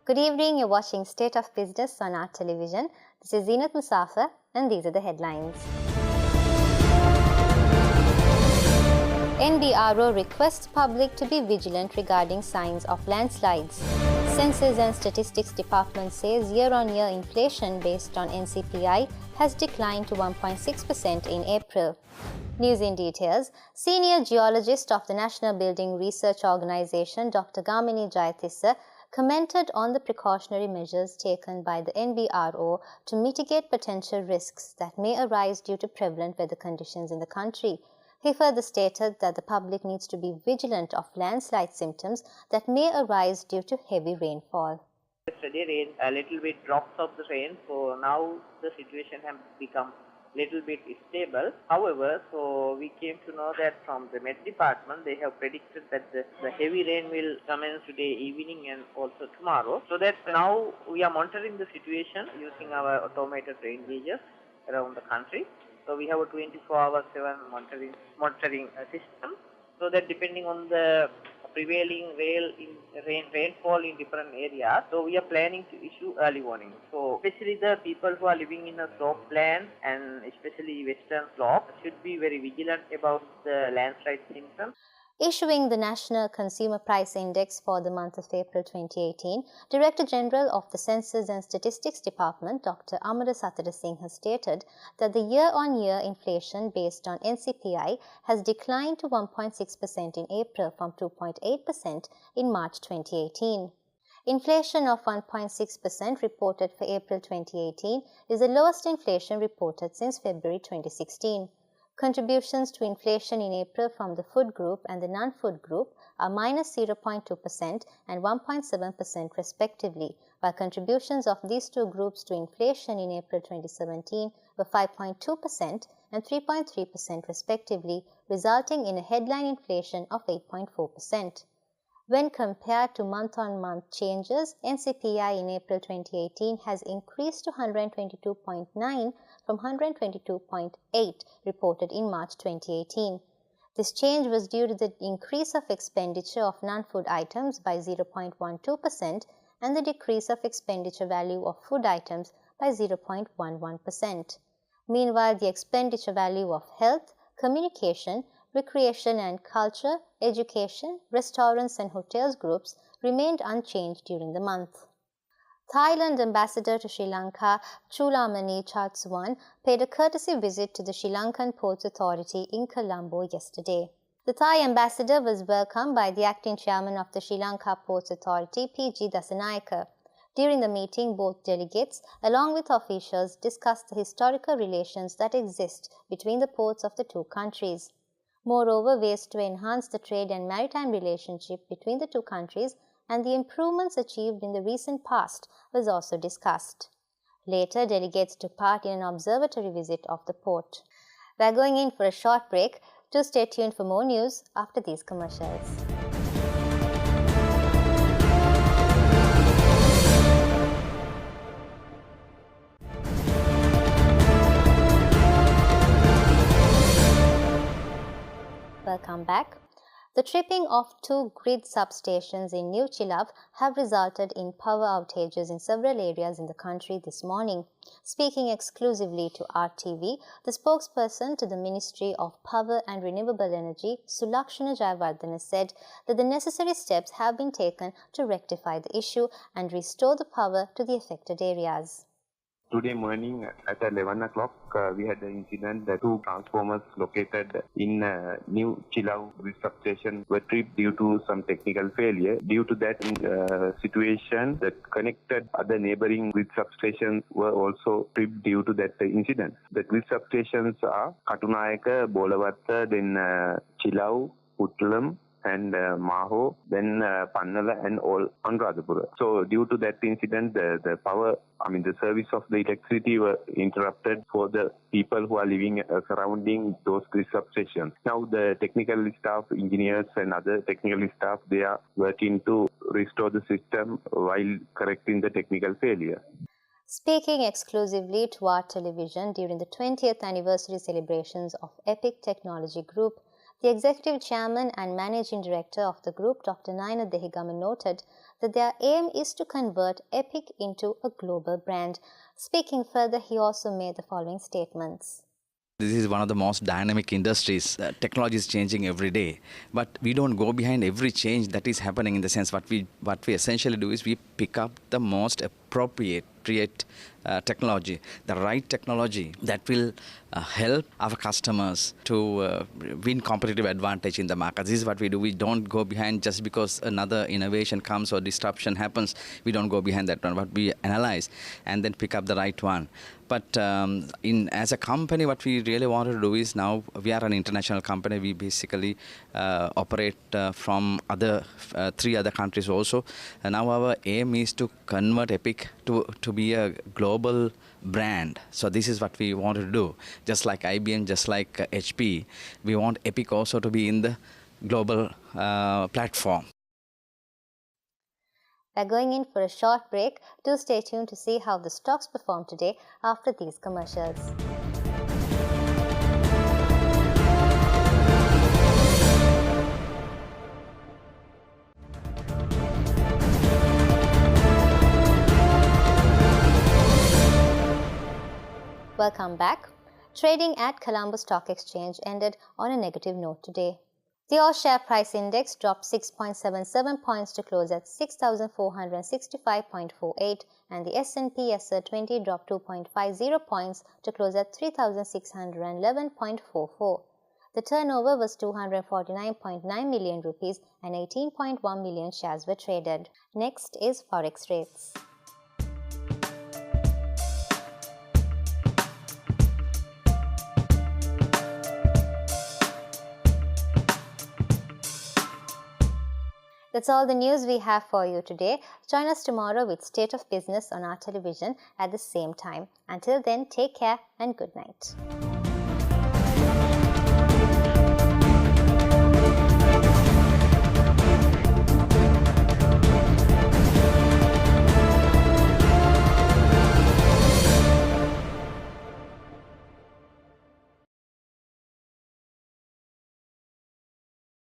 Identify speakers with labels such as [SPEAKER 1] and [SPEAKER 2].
[SPEAKER 1] Good evening, you're watching State of Business on our television. This is Zeenat Musafir and these are the headlines. NBRO requests public to be vigilant regarding signs of landslides. Census and Statistics Department says year-on-year inflation based on NCPI has declined to 1.6% in April. News in details. Senior geologist of the National Building Research Organization, Dr. Gamini Jayatissa, commented on the precautionary measures taken by the NBRO to mitigate potential risks that may arise due to prevalent weather conditions in the country. He further stated that the public needs to be vigilant of landslide symptoms that may arise due to heavy rainfall.
[SPEAKER 2] Yesterday a little bit drops of the rain, so now the situation has become little bit stable. However, so we came to know that from the Met Department, they have predicted that the heavy rain will commence today evening and also tomorrow. So that now we are monitoring the situation using our automated rain gauges around the country. So we have a 24/7 monitoring system. So that depending on the prevailing rainfall in different areas, so we are planning to issue early warning. So especially the people who are living in a slope land and especially western slope should be very vigilant about the landslide symptoms.
[SPEAKER 1] Issuing the National Consumer Price Index for the month of April 2018, Director General of the Census and Statistics Department, Dr. Amara Satara Singh, has stated that the year-on-year inflation based on NCPI has declined to 1.6% in April from 2.8% in March 2018. Inflation of 1.6% reported for April 2018 is the lowest inflation reported since February 2016. Contributions to inflation in April from the food group and the non-food group are minus 0.2% and 1.7% respectively, while contributions of these two groups to inflation in April 2017 were 5.2% and 3.3% respectively, resulting in a headline inflation of 8.4%. When compared to month-on-month changes, NCPI in April 2018 has increased to 122.9 from 122.8 reported in March 2018. This change was due to the increase of expenditure of non-food items by 0.12% and the decrease of expenditure value of food items by 0.11%. Meanwhile, the expenditure value of health, communication, recreation and culture, education, restaurants and hotels groups remained unchanged during the month. Thailand Ambassador to Sri Lanka, Chulamani Chatsuwan, paid a courtesy visit to the Sri Lankan Ports Authority in Colombo yesterday. The Thai ambassador was welcomed by the acting chairman of the Sri Lanka Ports Authority, P.G. Dasanayake. During the meeting, both delegates, along with officials, discussed the historical relations that exist between the ports of the two countries. Moreover, ways to enhance the trade and maritime relationship between the two countries and the improvements achieved in the recent past was also discussed. Later, delegates took part in an observatory visit of the port. We are going in for a short break. Do stay tuned for more news after these commercials. Welcome back. The tripping of two grid substations in New Chilab have resulted in power outages in several areas in the country this morning. Speaking exclusively to RTV, the spokesperson to the Ministry of Power and Renewable Energy, Sulakshana Jayawardena, said that the necessary steps have been taken to rectify the issue and restore the power to the affected areas.
[SPEAKER 3] Today morning at 11 o'clock, we had an incident that two transformers located in New Chilau grid substation were tripped due to some technical failure. Due to that situation, the connected other neighboring grid substations were also tripped due to that incident. The grid substations are Katunayaka, Bolawatta, then Chilau, Puttalam, and Maho, then Pannala and all Anuradhapura. So due to that incident, the service of the electricity were interrupted for the people who are living surrounding those grid substations. Now the technical staff, engineers and other technical staff, they are working to restore the system while correcting the technical failure.
[SPEAKER 1] Speaking exclusively to our television during the 20th anniversary celebrations of Epic Technology Group, The executive chairman and managing director of the group, Dr. Naina Dehigama, noted that their aim is to convert EPIC into a global brand. Speaking further, he also made the following statements.
[SPEAKER 4] This is one of the most dynamic industries. Technology is changing every day, but we don't go behind every change that is happening. In the sense, what we essentially do is we pick up the most appropriate technology, the right technology that will help our customers to win competitive advantage in the market. This is what we do. We don't go behind just because another innovation comes or disruption happens. We don't go behind that one, but we analyze and then pick up the right one. But as a company, what we really want to do is, now we are an international company. We basically operate from three other countries also. And now our aim is to convert EPIC to be a global brand. So this is what we want to do. Just like IBM, just like HP, we want EPIC also to be in the global platform.
[SPEAKER 1] We're going in for a short break. Do stay tuned to see how the stocks perform today after these commercials. Welcome back. Trading at Colombo Stock Exchange ended on a negative note today. The All Share Price Index dropped 6.77 points to close at 6,465.48, and the S&P SR 20 dropped 2.50 points to close at 3,611.44. The turnover was 249.9 million rupees and 18.1 million shares were traded. Next is Forex rates. That's all the news we have for you today. Join us tomorrow with State of Business on our television at the same time. Until then, take care and good night.